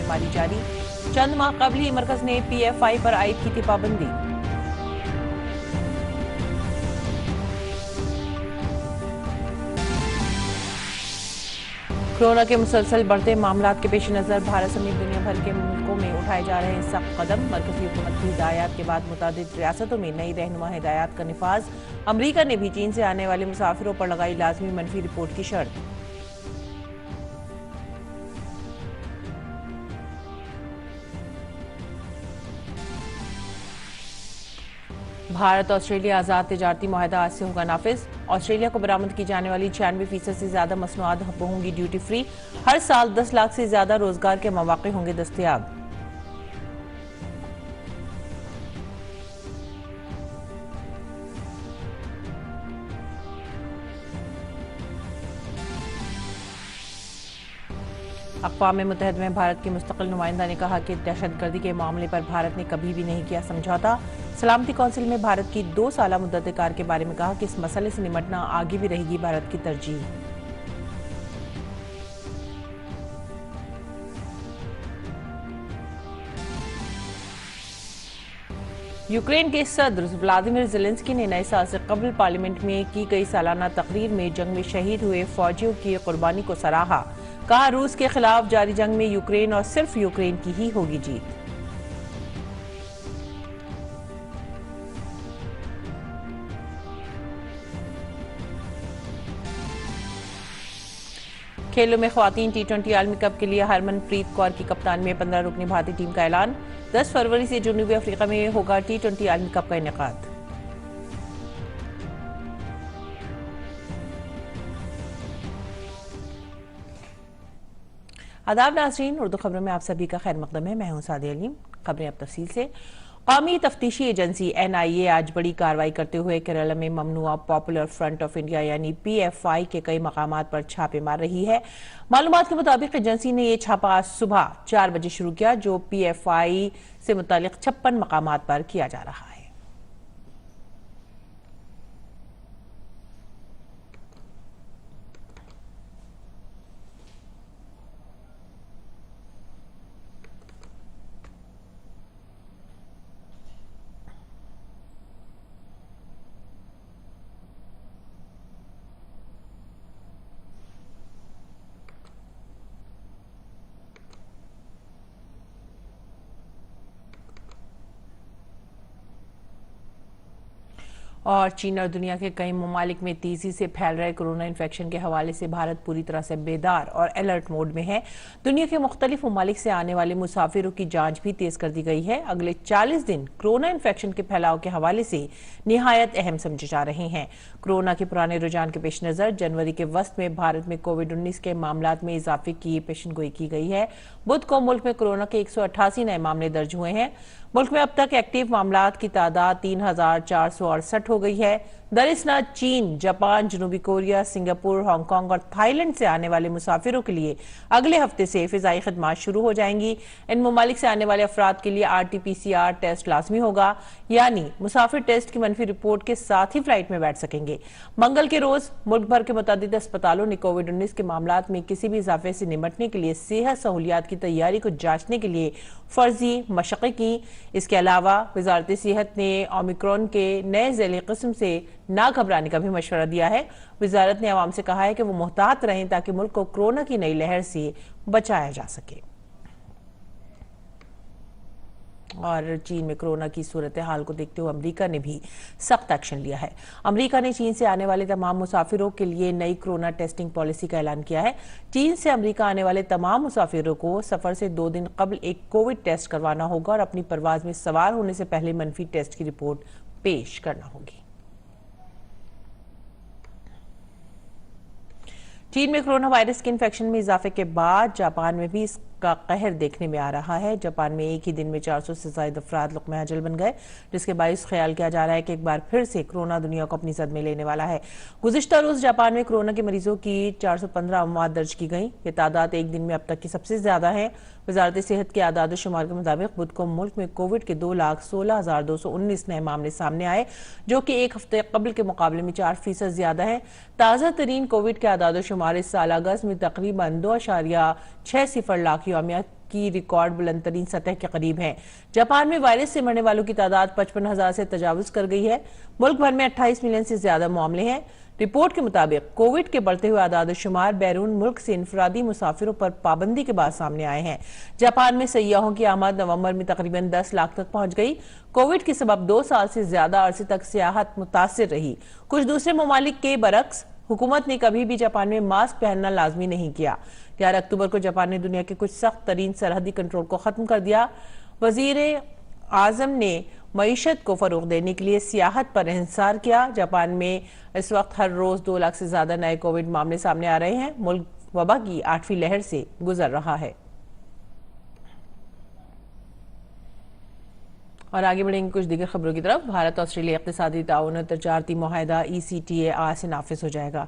छापेमारी जारी। चंद माह कबल ही मरकज ने PFI पर आयद की थी पाबंदी। कोरोना के मुसलसल बढ़ते मामलात के पेश नज़र भारत समेत दुनिया भर के मुल्कों में उठाए जा रहे हैं सख्त कदम। मरकजी हुकूमत की हिदायत के बाद मुतादिद रियासतों में नई रहनुमा हिदायत का निफाज। अमरीका ने भी चीन से आने वाले मुसाफिरों पर लगाई लाजमी मनफी रिपोर्ट की शर्त। भारत ऑस्ट्रेलिया आजाद तिजारती मुआहदा आज से होगा नाफिज। ऑस्ट्रेलिया को बरामद की जाने वाली 96% से ज्यादा मसनूआत होंगी ड्यूटी फ्री। हर साल 10 लाख से ज्यादा रोजगार के मौके होंगे दस्तयाब। अक़वाम मुत्तहिदा में भारत की मुस्तकिल नुमाइंदा ने कहा कि दहशतगर्दी के मामले पर भारत ने कभी भी नहीं किया समझौता। सलामती कौंसिल में भारत की 2 साला मुद्दत कार के बारे में कहा कि इस मसले से निमटना आगे भी रहेगी भारत की तरजीह। यूक्रेन के सदर व्लादिमीर ज़ेलेंस्की ने नए साल से कबल पार्लियामेंट में की गई सालाना तकरीर में जंग में शहीद हुए फौजियों की कुर्बानी को सराहा। कहा रूस के खिलाफ जारी जंग में यूक्रेन और सिर्फ यूक्रेन की ही होगी जीत। खेलों में ख्वातीन T20 आलमी कप के लिए हरमनप्रीत कौर की कप्तानी में 15 रुकनी भारतीय टीम का ऐलान। 10 फरवरी से जनूबी अफ्रीका में होगा T20 आलमी कप का इनेकाद। आदाब नाज़रीन, उर्दू खबरों में आप सभी का खैर मकदम है। मैं हूं सादिया अलीम। खबरें अब तफसील से। कौमी तफ्तीशी एजेंसी NIA आज बड़ी कार्रवाई करते हुए केरला में ममनुआ पॉपुलर फ्रंट ऑफ इंडिया यानी PFI के कई मकामात पर छापे मार रही है। मालूमात के मुताबिक एजेंसी ने यह छापा आज सुबह 4 बजे शुरू किया, जो PFI से मुतालिक 56 मकामात पर किया जा रहा है। और चीन और दुनिया के कई ममालिक में तेजी से फैल रहे कोरोना इन्फेक्शन के हवाले से भारत पूरी तरह से बेदार और अलर्ट मोड में है। दुनिया के मुख्तलिफ ममालिक से आने वाले मुसाफिरों की जांच भी तेज कर दी गई है। अगले 40 दिन कोरोना इन्फेक्शन के फैलाव के हवाले से निहायत अहम समझे जा रहे हैं। कोरोना के पुराने रुझान के पेश नजर जनवरी के वस्त में भारत में कोविड-19 के मामलात में इजाफे की पेशनगोई की गई है। बुध को मुल्क में कोरोना के 188 नए मामले दर्ज हुए हैं। मुल्क में अब तक एक्टिव मामलात की तादाद 3468 हो गई है। दरअसल चीन, जापान, जनूबी कोरिया, सिंगापुर, हांगकांग और थाईलैंड से आने वाले मुसाफिरों के लिए अगले हफ्ते से फिजाई खदमात शुरू हो जाएंगी। इन ममालिक से आने वाले अफराद के लिए RT-PCR टेस्ट लाजमी होगा, यानी मुसाफिर टेस्ट की मनफी रिपोर्ट के साथ ही फ्लाइट में बैठ सकेंगे। मंगल के रोज मुल्क भर के मुतादिद अस्पतालों ने कोविड-19 के मामलात में किसी भी इजाफे से निमटने के लिए सेहत सहूलियात की तैयारी को जांचने के लिए फर्जी मशक़ें की। इसके अलावा वजारत सेहत ने ओमिक्रॉन के नए ज़ैली किस्म से ना घबराने का भी मशवरा दिया है। वजारत ने अवाम से कहा है कि वो मुहतात रहें ताकि मुल्क को कोरोना की नई लहर से बचाया जा सके। और चीन में कोरोना की सूरत हाल को देखते हुए अमेरिका ने भी सख्त एक्शन लिया है। अमेरिका ने चीन से आने वाले तमाम मुसाफिरों के लिए नई कोरोना टेस्टिंग पॉलिसी का ऐलान किया है। चीन से अमेरिका आने वाले तमाम मुसाफिरों को सफर से 2 दिन कबल एक कोविड टेस्ट करवाना होगा और अपनी परवाज में सवार होने से पहले मनफी टेस्ट की रिपोर्ट पेश करना होगी। चीन में कोरोना वायरस के इन्फेक्शन में इजाफे के बाद जापान में भी का कहर देखने में आ रहा है। जापान में एक ही दिन में 400 से ज्यादा अफराद लुक़मा अजल बन गए, जिसके बायस ख्याल किया जा रहा है कि एक बार फिर से कोरोना दुनिया को अपनी जद में लेने वाला है। गुज़िश्ता रोज जापान में कोरोना के मरीजों की 415 अमवात दर्ज की गई। ये तादाद एक दिन में अब तक की सबसे ज्यादा है। वजारत सेहत के आदाद शुमार के मुताबिक बुध को मुल्क में कोविड के 2,16,219 नए मामले सामने आए, जो कि एक हफ्ते कबल के मुकाबले में 4% ज्यादा है। ताज़ा तरीन कोविड के आदाद शुमार इस साल अगस्त में तकरीबन 2.60 लाख यौमिया की रिकॉर्ड बुलंदतरीन सतह के करीब है। जापान में वायरस से मरने वालों की तादाद 55,000 से तजावुज कर गई है। मुल्क भर में 28 मिलियन से ज्यादा मामले हैं। रिपोर्ट के मुताबिक कोविड के बढ़ते हुए आदाद-ओ-शुमार बैरून मुल्क से इनफरादी मुसाफिरों पर पाबंदी के बाद सामने आए हैं। जापान में सयाहों की आमद नवंबर में तकरीबन 10 लाख तक पहुंच गई। कोविड के सबब 2 साल से ज्यादा अरसे तक सियाहत मुतासिर रही। कुछ दूसरे ममालिक के बरक्स हुकूमत ने कभी भी जापान में मास्क पहनना लाजमी नहीं किया। 11 अक्टूबर को जापान ने दुनिया के कुछ सख्त तरीन सरहदी कंट्रोल को खत्म कर दिया। वजीर आजम ने मईशत को फरोग देने के लिए सियाहत पर इंहिसार किया। जापान में इस वक्त हर रोज 2 लाख से ज्यादा नए कोविड मामले सामने आ रहे हैं। मुल्क वबा की 8वीं लहर से गुजर रहा है। और आगे बढ़ेंगे कुछ दीगर खबरों की तरफ। भारत ऑस्ट्रेलिया इक़्तिसादी ताउन और तजारती मुआहदा ECTA आज से नाफिज हो जाएगा।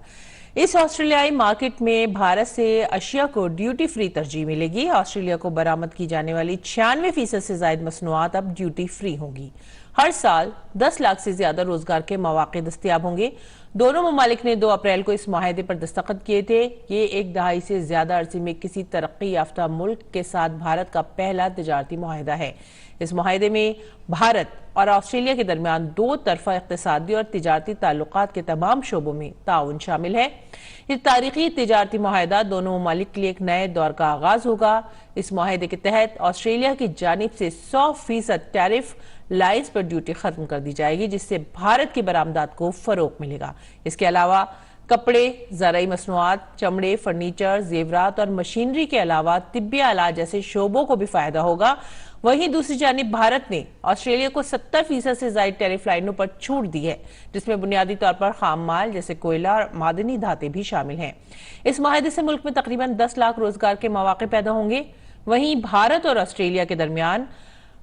इस ऑस्ट्रेलियाई मार्केट में भारत से अशिया को ड्यूटी फ्री तरजीह मिलेगी। ऑस्ट्रेलिया को बरामद की जाने वाली 96% से ज्यादा मसनूआत अब ड्यूटी फ्री होंगी। हर साल 10 लाख से ज्यादा रोजगार के मौके दस्तयाब होंगे। दोनों ममालिक ने 2 अप्रैल को इस माहदे पर दस्तखत किए थे। ये एक दहाई से ज्यादा अरसे में किसी तरक्की याफ्ता मुल्क के साथ भारत का पहला तजारती मुआहदा है। इस मुआहदे में भारत और ऑस्ट्रेलिया के दरमियान 2 तरफा इक़्तिसादी और तिजारती ताल्लुकात के तमाम शोबों में ताउन शामिल है। इस तारीखी तिजारती मुआहदा दोनों ममालिक के लिए एक नए दौर का आगाज होगा। इस मुआहदे के तहत ऑस्ट्रेलिया की जानिब से 100% टैरिफ लाइन्स पर ड्यूटी खत्म कर दी जाएगी, जिससे भारत की बरामदात को फरोग मिलेगा। इसके अलावा कपड़े, ज़राई मसनूआत, चमड़े, फर्नीचर, जेवरात और मशीनरी के अलावा तिब्बी आलात जैसे शोबों को भी फायदा होगा। वहीं दूसरी जानिब भारत ने ऑस्ट्रेलिया को 70% से ज्यादा टैरिफ लाइनों पर छूट दी है, जिसमें बुनियादी तौर पर खाम माल जैसे कोयला और मादनी धाते भी शामिल हैं। इस मुआहदे से मुल्क में तकरीबन 10 लाख रोजगार के मौके पैदा होंगे। वहीं भारत और ऑस्ट्रेलिया के दरमियान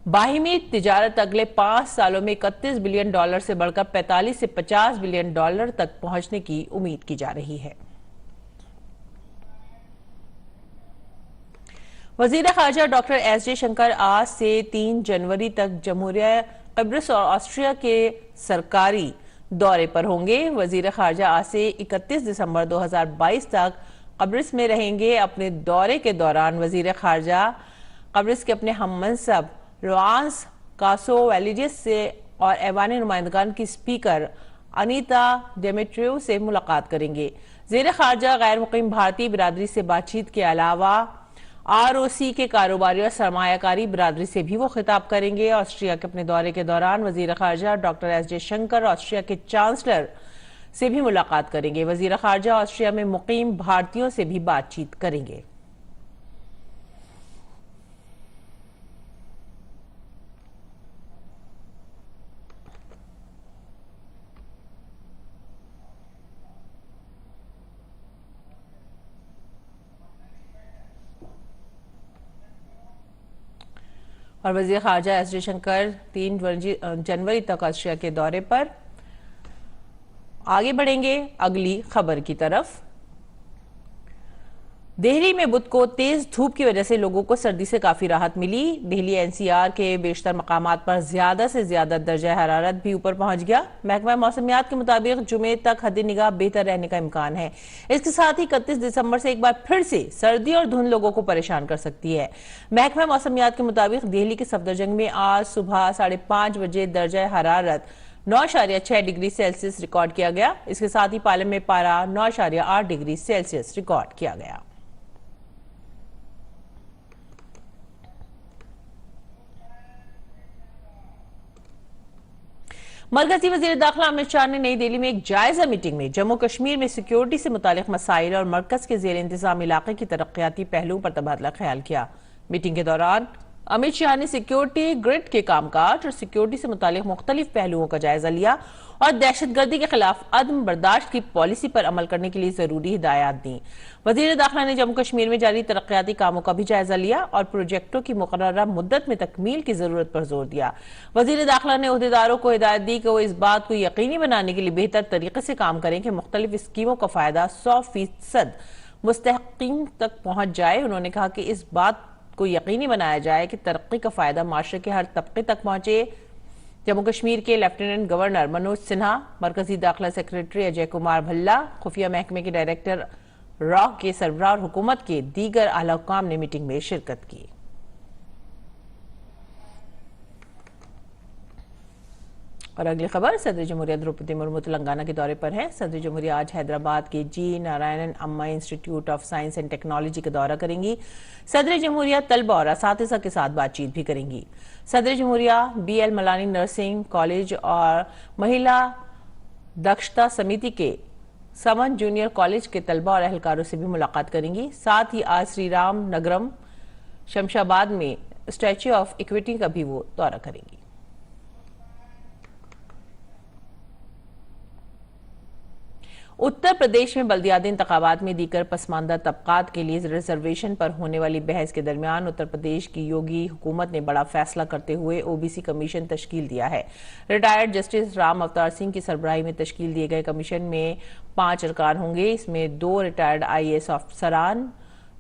बाहिमी तिजारत अगले 5 सालों में $31 बिलियन से बढ़कर 45 से $50 बिलियन तक पहुंचने की उम्मीद की जा रही है। वजीर खारजा डॉक्टर एस जयशंकर आज से 3 जनवरी तक जमहूरिया क़िब्रस और ऑस्ट्रिया के सरकारी दौरे पर होंगे। वजीर खारजा आज से 31 दिसंबर 2022 तक क़िब्रस में रहेंगे। अपने दौरे के दौरान वजीर खारजा क़िब्रस के अपने हममनसब रोआंस कासोवेलिजिस से और ऐवान नुमाइंदगान की स्पीकर अनीता डेमेट्रियो से मुलाकात करेंगे। ज़ेर खारजा गैर मुकीम भारतीय बिरादरी से बातचीत के अलावा ROC के कारोबारी और सरमायाकारी बिरादरी से भी वो खिताब करेंगे। ऑस्ट्रिया के अपने दौरे के दौरान वजीर खारजा डॉक्टर एस जयशंकर ऑस्ट्रिया के चांसलर से भी मुलाकात करेंगे। वजीर खारजा ऑस्ट्रिया में मुकीम भारतीयों से भी बातचीत करेंगे। और वजीर खारजा एस जयशंकर 3 जनवरी तक ऑस्ट्रिया के दौरे पर। आगे बढ़ेंगे अगली खबर की तरफ। दिल्ली में बुध को तेज धूप की वजह से लोगों को सर्दी से काफी राहत मिली। दिल्ली NCR के बेशतर मकामात पर ज्यादा से ज्यादा दर्जा हरारत भी ऊपर पहुंच गया। महकमा मौसमियात के मुताबिक जुमे तक हद निगाह बेहतर रहने का इम्कान है। इसके साथ ही 31 दिसंबर से एक बार फिर से सर्दी और धुंध लोगों को परेशान कर सकती है। महकमा मौसमियात के मुताबिक दिल्ली के सफदरजंग में आज सुबह 5:30 बजे दर्जा हरारत 9.6 डिग्री सेल्सियस रिकॉर्ड किया गया। इसके साथ ही पालम में पारा 9.8 डिग्री सेल्सियस रिकॉर्ड किया गया। मरकजी वजीर दाखिला अमित शाह ने नई दिल्ली में एक जायजा मीटिंग में जम्मू कश्मीर में सिक्योरिटी से मुतालिक मसाइल और मरकज के जेर इंतजाम इलाके की तरक्याती पहलुओं पर तबादला ख्याल किया। मीटिंग के दौरान अमित शाह ने सिक्योरिटी ग्रिड के कामकाज और सिक्योरिटी से मुतालिक मुख्तलिफ पहलुओं का जायजा लिया और दहशतगर्दी के खिलाफ अदम बर्दाश्त की पॉलिसी पर अमल करने के लिए जरूरी हिदायत दी। वजीर दाखिला ने जम्मू कश्मीर में जारी तरक्याती कामों का भी जायजा लिया और प्रोजेक्टों की मुकर्ररा मुद्दत में तकमील की जरूरत पर जोर दिया। वजीर दाखिला ने उहदेदारों को हिदायत दी कि वो इस बात को यकीनी बनाने के लिए बेहतर तरीके से काम करें कि मुख्तलिफ स्कीमों का फायदा 100% मुस्तहकीन तक पहुंच जाए। उन्होंने कहा कि इस बात को यकीनी बनाया जाए कि तरक्की का फायदा माशरे के हर तबके तक पहुंचे। जम्मू कश्मीर के लेफ्टिनेंट गवर्नर मनोज सिन्हा, मरकजी दाखिला सेक्रेटरी अजय कुमार भल्ला, खुफिया महकमे के डायरेक्टर रॉ के सरबराह और हुकूमत के दीगर आला हुक्काम ने मीटिंग में शिरकत की। और अगली खबर, सदर जमहूरिया द्रौपदी मुर्मू तेलंगाना के दौरे पर हैं। सदर जमहूरिया आज हैदराबाद के जी नारायणन अम्मा institute of science and technology का दौरा करेंगी। सदर जमहूरिया तलबा और असातिज़ा के साथ बातचीत भी करेंगी। सदर जमहूरिया BL मलानी नर्सिंग कॉलेज और महिला दक्षता समिति के समन जूनियर कॉलेज के तलबा और अहलकारों से भी मुलाकात करेंगी। साथ ही आज श्री राम नगरम शमशाबाद में स्टैच्यू ऑफ इक्विटी का भी वो दौरा करेंगी। उत्तर प्रदेश में बल्दियाती इंतखाबात में दीगर पसमानदा तबकात के लिए रिजर्वेशन पर होने वाली बहस के दरमियान उत्तर प्रदेश की योगी हुकूमत ने बड़ा फैसला करते हुए OBC कमीशन तश्कील दिया है। रिटायर्ड जस्टिस राम अवतार सिंह की सरबराही में तश्कील दिए गए कमीशन में 5 अरकान होंगे। इसमें 2 रिटायर्ड IAS अफसरान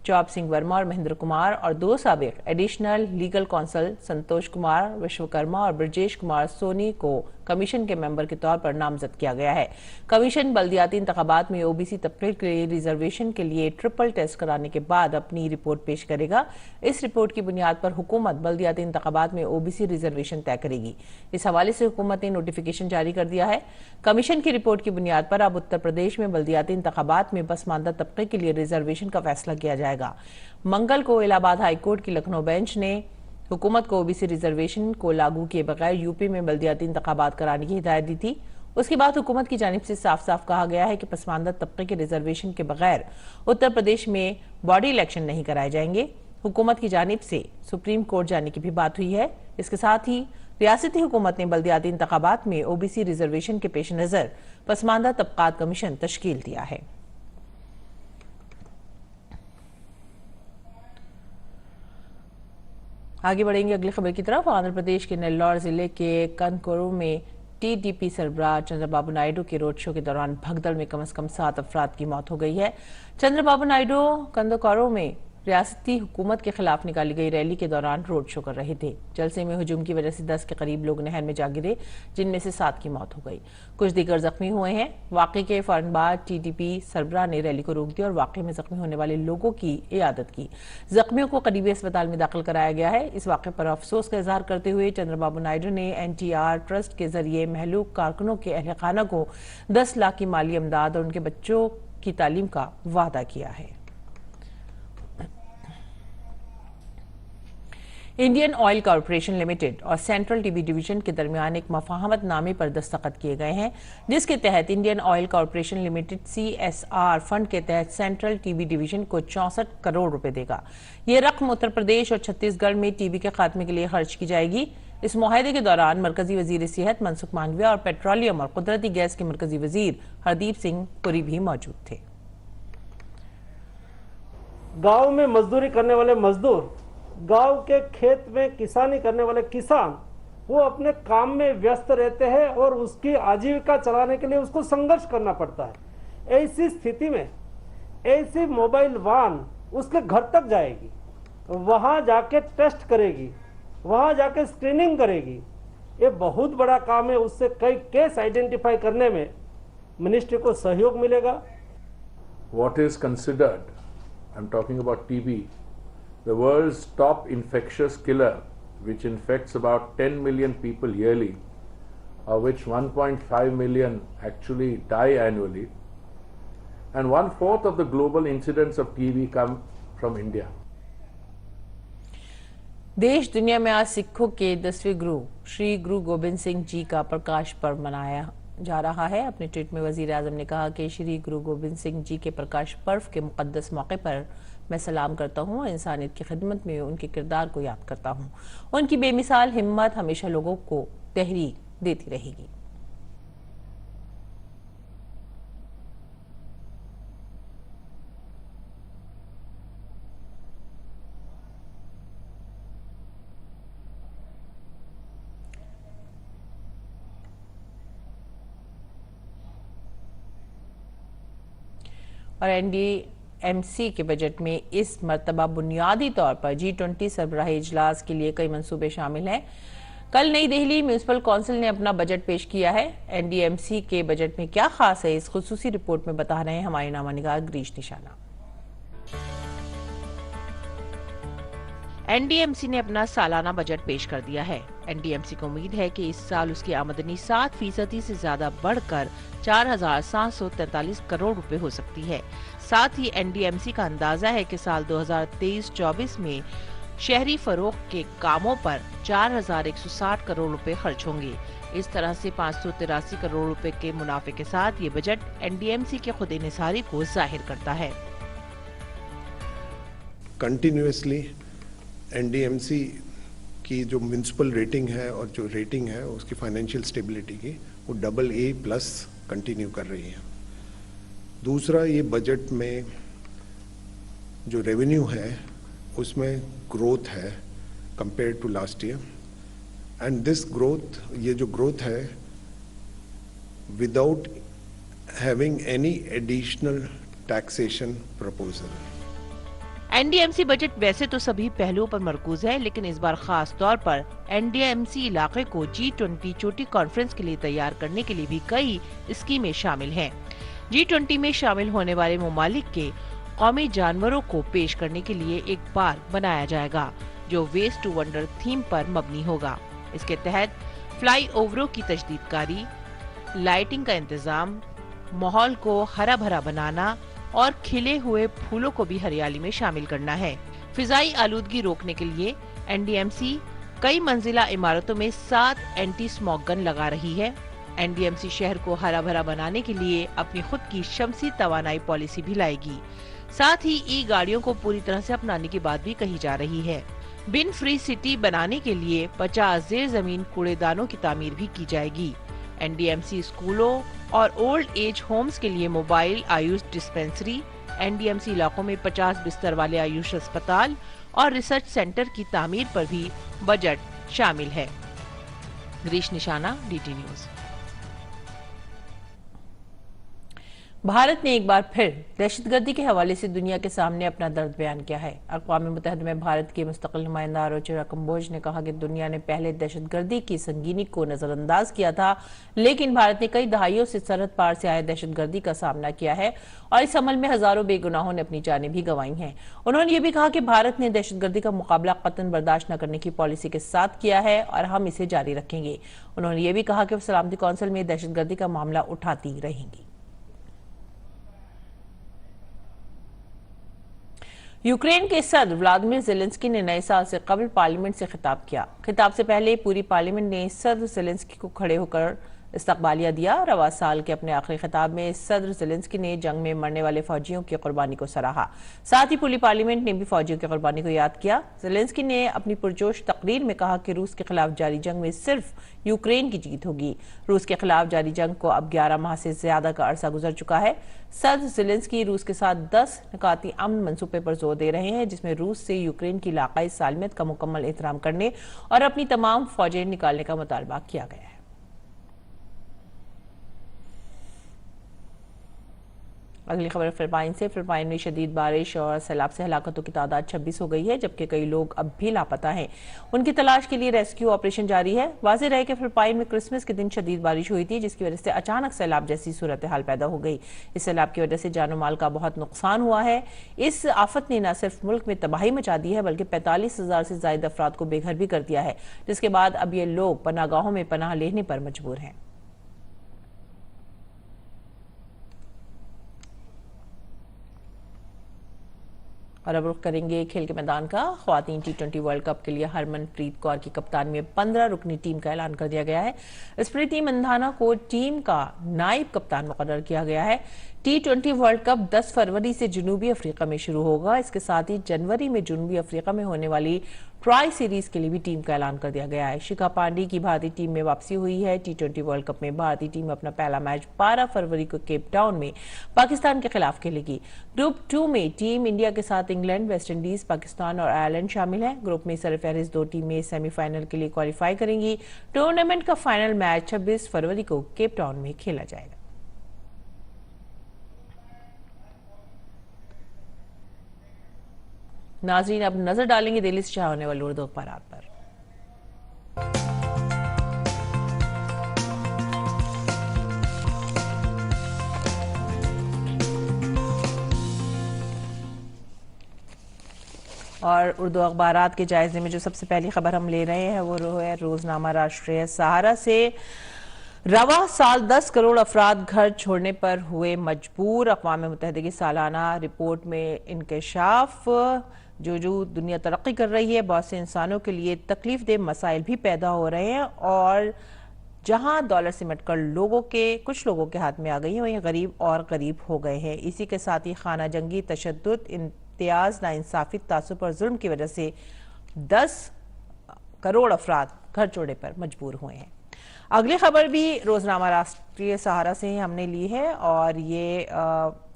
चौप सिंह वर्मा और महेंद्र कुमार और 2 साबिक additional legal council Santosh Kumar Vishwakarma और ब्रजेश कुमार सोनी को कमीशन के मेंबर के तौर पर नामजद किया गया है। कमीशन बल्दियाती इंतखाबात में OBC तबके के लिए रिजर्वेशन के लिए ट्रिपल टेस्ट कराने के बाद अपनी रिपोर्ट पेश करेगा। इस रिपोर्ट की बुनियाद पर हुकूमत बल्दियाती इंतखाबात में OBC रिजर्वेशन तय करेगी। इस हवाले से हुकूमत ने नोटिफिकेशन जारी कर दिया है। कमीशन की रिपोर्ट की बुनियाद पर अब उत्तर प्रदेश में बल्दियाती इंतखाबात में पसमानदा तबके के लिए रिजर्वेशन का फैसला किया जाएगा। मंगल को इलाहाबाद हाईकोर्ट की लखनऊ बेंच ने हुकूमत को OBC रिजर्वेशन को लागू किए बगैर यूपी में बल्दियाती इंतखाबात कराने की हिदायत दी थी। उसके बाद हुकूमत की जानिब से साफ साफ कहा गया है कि पसमानदा तबके के रिजर्वेशन के बगैर उत्तर प्रदेश में बॉडी इलेक्शन नहीं कराए जाएंगे। हुकूमत की जानिब से सुप्रीम कोर्ट जाने की भी बात हुई है। इसके साथ ही रियासती हुकूमत ने बल्दियाती इंतखाबात में OBC रिजर्वेशन के पेश नजर पसमानदा तबकात कमीशन तश्कील दिया है। आगे बढ़ेंगे अगली खबर की तरफ। आंध्र प्रदेश के नेल्लौर जिले के कनकोरू में TDP सरबराह चंद्रबाबू नायडू के रोड शो के दौरान भगदड़ में कम से कम 7 अफराद की मौत हो गई है। चंद्रबाबू नायडू कंदकोरू में रियासती हुकूमत के खिलाफ निकाली गई रैली के दौरान रोड शो कर रहे थे। जलसे में हुजूम की वजह से 10 के करीब लोग नहर में जा गिरे, जिनमें से 7 की मौत हो गई। कुछ दीगर जख्मी हुए हैं। वाकये के फौरन बाद TDP सरबराह ने रैली को रोक दिया और वाकये में जख्मी होने वाले लोगों की इयादत की। जख्मियों को करीबी अस्पताल में दाखिल कराया गया है। इस वाकये पर अफसोस का इजहार करते हुए चंद्रबाबू नायडू ने NTR ट्रस्ट के जरिए महलूक कारकुनों के अहल खाना को 10 लाख की माली इमदाद और उनके बच्चों की तालीम का वादा किया है। इंडियन ऑयल कॉर्पोरेशन लिमिटेड और सेंट्रल टीबी डिवीजन के दरमियान एक मफाहमत नामे पर दस्तखत किए गए हैं, जिसके तहत Indian oil corporation limited CSR fund के तहत सेंट्रल टीबी डिवीजन को 64 करोड़ रुपए देगा। ये रकम उत्तर प्रदेश और छत्तीसगढ़ में टीबी के खात्मे के लिए खर्च की जाएगी। इस मुआहदे के दौरान मरकजी वजीर सेहत मनसुख मांडविया और पेट्रोलियम और कुदरती गैस के मरकजी वजीर हरदीप सिंह पुरी भी मौजूद थे। गांव में मजदूरी करने वाले मजदूर, गांव के खेत में किसानी करने वाले किसान, वो अपने काम में व्यस्त रहते हैं और उसकी आजीविका चलाने के लिए उसको संघर्ष करना पड़ता है। ऐसी स्थिति में ऐसी मोबाइल वान उसके घर तक जाएगी, वहां जाके टेस्ट करेगी, वहां जाके स्क्रीनिंग करेगी। ये बहुत बड़ा काम है। उससे कई केस आइडेंटिफाई करने में मिनिस्ट्री को सहयोग मिलेगा। What is considered, I'm talking about TB, the world's top infectious killer, which infects about 10 million people yearly, of which 1.5 million actually die annually, and 1/4 of the global incidents of TB come from India. देश दुनिया में आज सिखों के 10वें गुरु श्री गुरु गोबिंद सिंह जी का प्रकाश पर्व मनाया जा रहा है। अपने ट्वीट में वजीर आजम ने कहा कि श्री गुरु गोबिंद सिंह जी के प्रकाश पर्व के मुकद्दस मौके पर मैं सलाम करता हूं और इंसानियत की खिदमत में उनके किरदार को याद करता हूं। उनकी बेमिसाल हिम्मत हमेशा लोगों को तहरीक देती रहेगी। और NDMC के बजट में इस मरतबा बुनियादी तौर पर G20 सरबराही इजलास के लिए कई मंसूबे शामिल हैं। कल नई दिल्ली म्यूनिसिपल काउंसिल ने अपना बजट पेश किया है। NDMC के बजट में क्या खास है, इस खुसूसी रिपोर्ट में बता रहे हैं हमारे नामा निगार ग्रीश निशाना। एनडीएमसी ने अपना सालाना बजट पेश कर दिया है। एनडीएमसी को उम्मीद है कि इस साल उसकी आमदनी 7% से ज्यादा बढ़कर 4,743 करोड़ रुपए हो सकती है। साथ ही एनडीएमसी का अंदाजा है कि साल 2023-24 में शहरी फरोख्त के कामों पर 4,160 करोड़ रुपए खर्च होंगे। इस तरह से 583 करोड़ रुपए के मुनाफे के साथ ये बजट एनडीएमसी के खुद इन्हिसारी को जाहिर करता है। कंटिन्यूअसली एनडीएमसी की जो म्युनिसिपल रेटिंग है और जो रेटिंग है उसकी फाइनेंशियल स्टेबिलिटी की, वो AA+ कंटिन्यू कर रही है। दूसरा, ये बजट में जो रेवेन्यू है उसमें ग्रोथ है compare to last year, and this growth, ये जो ग्रोथ है without having any additional taxation proposal. NDMC budget वैसे तो सभी पहलुओं पर मरकूज है, लेकिन इस बार खास तौर पर एनडीएमसी इलाके को G20 चोटी कॉन्फ्रेंस के लिए तैयार करने के लिए भी कई स्कीमें शामिल हैं। G20 में शामिल होने वाले ममालिक के कौमी जानवरों को पेश करने के लिए एक पार्क बनाया जाएगा जो वेस्ट टू वंडर थीम पर मबनी होगा। इसके तहत फ्लाई ओवरों की तजदीदकारी, लाइटिंग का इंतजाम, माहौल को हरा भरा बनाना और खिले हुए फूलों को भी हरियाली में शामिल करना है। फिजाई आलूदगी रोकने के लिए एनडीएमसी कई मंजिला इमारतों में 7 एंटी स्मॉग गन लगा रही है। एनडीएमसी शहर को हरा भरा बनाने के लिए अपनी खुद की शमसी तवानाई पॉलिसी भी लाएगी। साथ ही ई गाड़ियों को पूरी तरह से अपनाने की बात भी कही जा रही है। बिन फ्री सिटी बनाने के लिए 50 जेर जमीन कूड़ेदानों की तामीर भी की जाएगी। एनडीएमसी स्कूलों और ओल्ड एज होम्स के लिए मोबाइल आयुष डिस्पेंसरी, एनडीएमसी इलाकों में 50 बिस्तर वाले आयुष अस्पताल और रिसर्च सेंटर की तामीर पर भी बजट शामिल है। गिरीश निशाना, डीटी न्यूज। भारत ने एक बार फिर दहशतगर्दी के हवाले से दुनिया के सामने अपना दर्द बयान किया है। अक़वाम मुत्तहिदा में भारत के मुस्तक़िल नुमाइंदा रोचरा कंबोज ने कहा कि दुनिया ने पहले दहशतगर्दी की संगीनी को नजरअंदाज किया था, लेकिन भारत ने कई दहाइयों से सरहद पार से आए दहशतगर्दी का सामना किया है और इस अमल में हजारों बेगुनाहों ने अपनी जानें भी गंवाई हैं। उन्होंने ये भी कहा कि भारत ने दहशतगर्दी का मुकाबला कतन बर्दाश्त न करने की पॉलिसी के साथ किया है और हम इसे जारी रखेंगे। उन्होंने ये भी कहा कि वो सलामती कौंसिल में दहशतगर्दी का मामला उठाती रहेंगी। यूक्रेन के सदर व्लादिमीर ज़ेलेंस्की ने नए साल से कबल पार्लियामेंट से खिताब किया। खिताब से पहले पूरी पार्लियामेंट ने सदर ज़ेलेंस्की को खड़े होकर इस्तकबालिया दिया। रवा साल के अपने आखिरी खिताब में सदर ज़ेलेंस्की ने जंग में मरने वाले फौजियों की कुर्बानी को सराहा। साथ ही पूरी पार्लियामेंट ने भी फौजियों की कुर्बानी को याद किया। ज़ेलेंस्की ने अपनी पुरजोश तकरीर में कहा कि रूस के खिलाफ जारी जंग में सिर्फ यूक्रेन की जीत होगी। रूस के खिलाफ जारी जंग को अब 11 माह से ज्यादा का अरसा गुजर चुका है। सदर ज़ेलेंस्की रूस के साथ 10 निकाती अमन मंसूबे पर जोर दे रहे हैं, जिसमें रूस से यूक्रेन की इलाकाई सालमियत का मुकम्मल एहतराम करने और अपनी तमाम फौजें निकालने का मुतालबा किया गया है। अगली खबर फिलिपाइन से। फिलिपाइन में शदीद बारिश और सैलाब से हलाकतों की तादाद 26 हो गई है, जबकि कई लोग अब भी लापता हैं। उनकी तलाश के लिए रेस्क्यू ऑपरेशन जारी है। वाज़ेह रहे कि फिलिपाइन में क्रिसमस के दिन शदीद बारिश हुई थी, जिसकी वजह से अचानक सैलाब जैसी सूरत हाल पैदा हो गई। इस सैलाब की वजह से जानो माल का बहुत नुकसान हुआ है। इस आफत ने न सिर्फ मुल्क में तबाही मचा दी है, बल्कि 45,000 से ज्यादा अफराद को बेघर भी कर दिया है, जिसके बाद अब ये लोग पनाहगाहों में पनाह लेने पर मजबूर हैं। और अब रुख करेंगे खेल के मैदान का। ख्वातीन T20 वर्ल्ड कप के लिए हरमनप्रीत कौर की कप्तानी में 15 रुकनी टीम का ऐलान कर दिया गया है। स्मृति मंधाना को टीम का नायब कप्तान मुकर्रर किया गया है। T20 वर्ल्ड कप 10 फरवरी से जनूबी अफ्रीका में शुरू होगा। इसके साथ ही जनवरी में जनूबी अफ्रीका में होने वाली ट्राई सीरीज के लिए भी टीम का ऐलान कर दिया गया है। शिखा पांडे की भारतीय टीम में वापसी हुई है। T20 वर्ल्ड कप में भारतीय टीम अपना पहला मैच 12 फरवरी को केप टाउन में पाकिस्तान के खिलाफ खेलेगी। ग्रुप 2 में टीम इंडिया के साथ इंग्लैंड, वेस्ट इंडीज, पाकिस्तान और आयरलैंड शामिल है। ग्रुप में सरफहरिस्त 2 टीमें सेमीफाइनल के लिए क्वालिफाई करेंगी। टूर्नामेंट का फाइनल मैच 26 फरवरी को केप टाउन में खेला जाएगा। नाजरीन, अब नजर डालेंगे दिल्ली से होने वाले उर्दू अखबारात पर। और उर्दू अखबारात के जायजे में जो सबसे पहली खबर हम ले रहे हैं वो है रोजनामा राष्ट्रीय सहारा से। रवा साल 10 करोड़ अफराद घर छोड़ने पर हुए मजबूर। अक़वाम मुत्तहिदा की सालाना रिपोर्ट में इंकशाफ। जो दुनिया तरक्की कर रही है, बहुत से इंसानों के लिए तकलीफ दे मसाइल भी पैदा हो रहे हैं और जहां दौलत सिमट कर कुछ लोगों के हाथ में आ गई है, वहीं गरीब और गरीब हो गए हैं। इसी के साथ ही खाना जंगी, तशद्दुद, इम्तियाज, नाइंसाफी, तासुब और जुल्म की वजह से 10 करोड़ अफराद घर छोड़ने पर मजबूर हुए हैं। अगली खबर भी रोजनामा राष्ट्रीय सहारा से हमने ली है और ये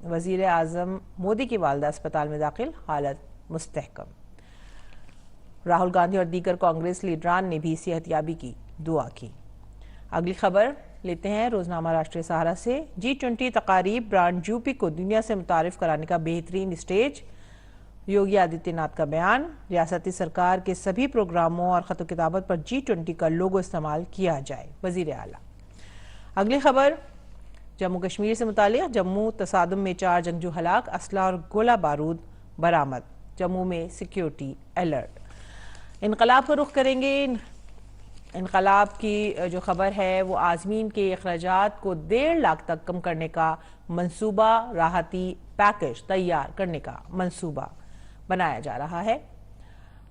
वजीर आजम मोदी की वालदा अस्पताल में दाखिल, हालत मुस्तहकम। राहुल गांधी और दीगर कांग्रेस लीडरान ने भी सेहतयाबी की दुआ की। अगली खबर लेते हैं रोजनामा राष्ट्रीय सहारा से। G20 तकारीब, ब्रांड यूपी को दुनिया से मुतारिफ कराने का बेहतरीन स्टेज। योगी आदित्यनाथ का बयान, रियासती सरकार के सभी प्रोग्रामों और खत किताबत पर G20 का लोगो इस्तेमाल किया जाए, वजीर आला। अगली खबर जम्मू कश्मीर से मुतालिक। जम्मू तसादुम में 4 जंगजू हलाक, असला और गोला बारूद बरामद। जम्मू में सिक्योरिटी अलर्ट। इनकलाब का रुख करेंगे। इनकलाब की जो खबर है वो आज़मीन के अखराजात को 1.5 लाख तक कम करने का मंसूबा, राहती पैकेज तैयार करने का मंसूबा बनाया जा रहा है।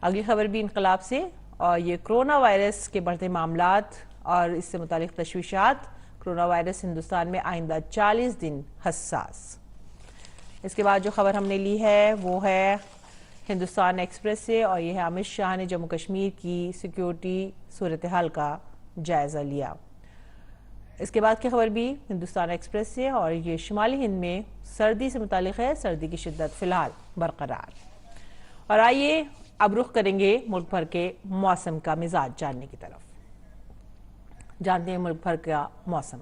अगली खबर भी इनकलाब से और ये कोरोना वायरस के बढ़ते मामलात और इससे मुतालिक तशवीशात। कोरोना वायरस हिंदुस्तान में आइंदा 40 दिन हसास। इसके बाद जो खबर हमने ली है वो है हिंदुस्तान एक्सप्रेस से और यह है अमित शाह ने जम्मू कश्मीर की सिक्योरिटी सूरत हाल का जायजा लिया। इसके बाद की खबर भी हिंदुस्तान एक्सप्रेस से और ये शुमाली हिंद में सर्दी से मुतालिक है। सर्दी की शिद्दत फिलहाल बरकरार। और आइए अब रुख करेंगे मुल्क भर के मौसम का मिजाज जानने की तरफ। जानते हैं मुल्क भर का मौसम।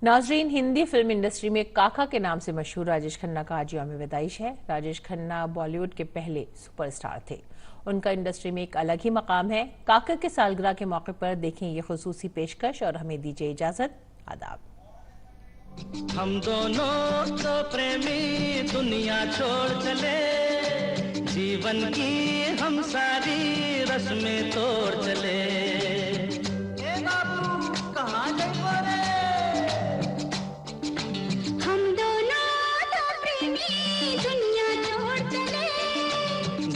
नाजरीन, हिंदी फिल्म इंडस्ट्री में काका के नाम से मशहूर राजेश खन्ना का आज यौम पैदाइश है। राजेश खन्ना बॉलीवुड के पहले सुपरस्टार थे। उनका इंडस्ट्री में एक अलग ही मकाम है। काका के सालगिरह के मौके पर देखें ये खुसूसी पेशकश और हमें दीजिए इजाजत। आदाब। हम दोनों तो प्रेमी दुनिया छोड़ चले, जीवन की हम सारी रस्में तोड़ चले। ए बाबू कहाँ गए बोले? हम दोनों तो प्रेमी दुनिया छोड़ चले,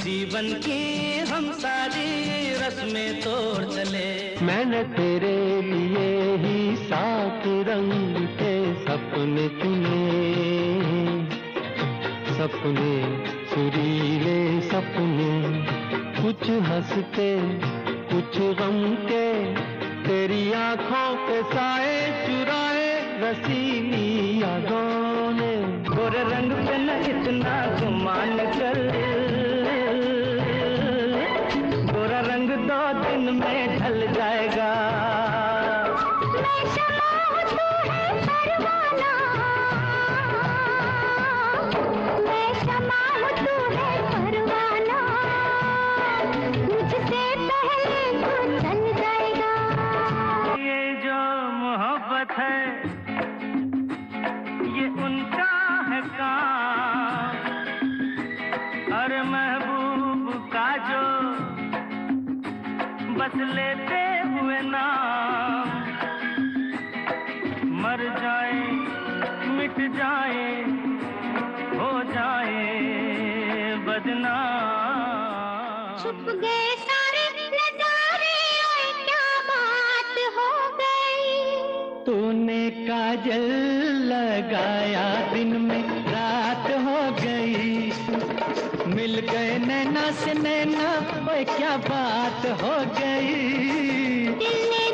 जीवन की हम सारी रस्में तोड़ चले। मैंने तेरे लिए ही 7 रंग के सपने चुने, सपने सुरीले सपने, कुछ हंसते कुछ गम के, तेरी आंखों के साए चुराए रसीली यादों ने। गोरे रंग पे न इतना गुमान कर, गोरा रंग 2 दिन में ढल जाएगा। मैं शमा हूँ तू है परवाना, मैं शमा हूँ तू है परवाना, मुझसे पहले लेते हुए नाम, मर जाए मिट जाए हो जाए बदनाम। छुप गए सारे नजारे और क्या बात हो गई। तूने काजल लगाया दिन में रात हो गई, मिल गए नैना से नैना, ओए क्या बात हो गई। दिल ने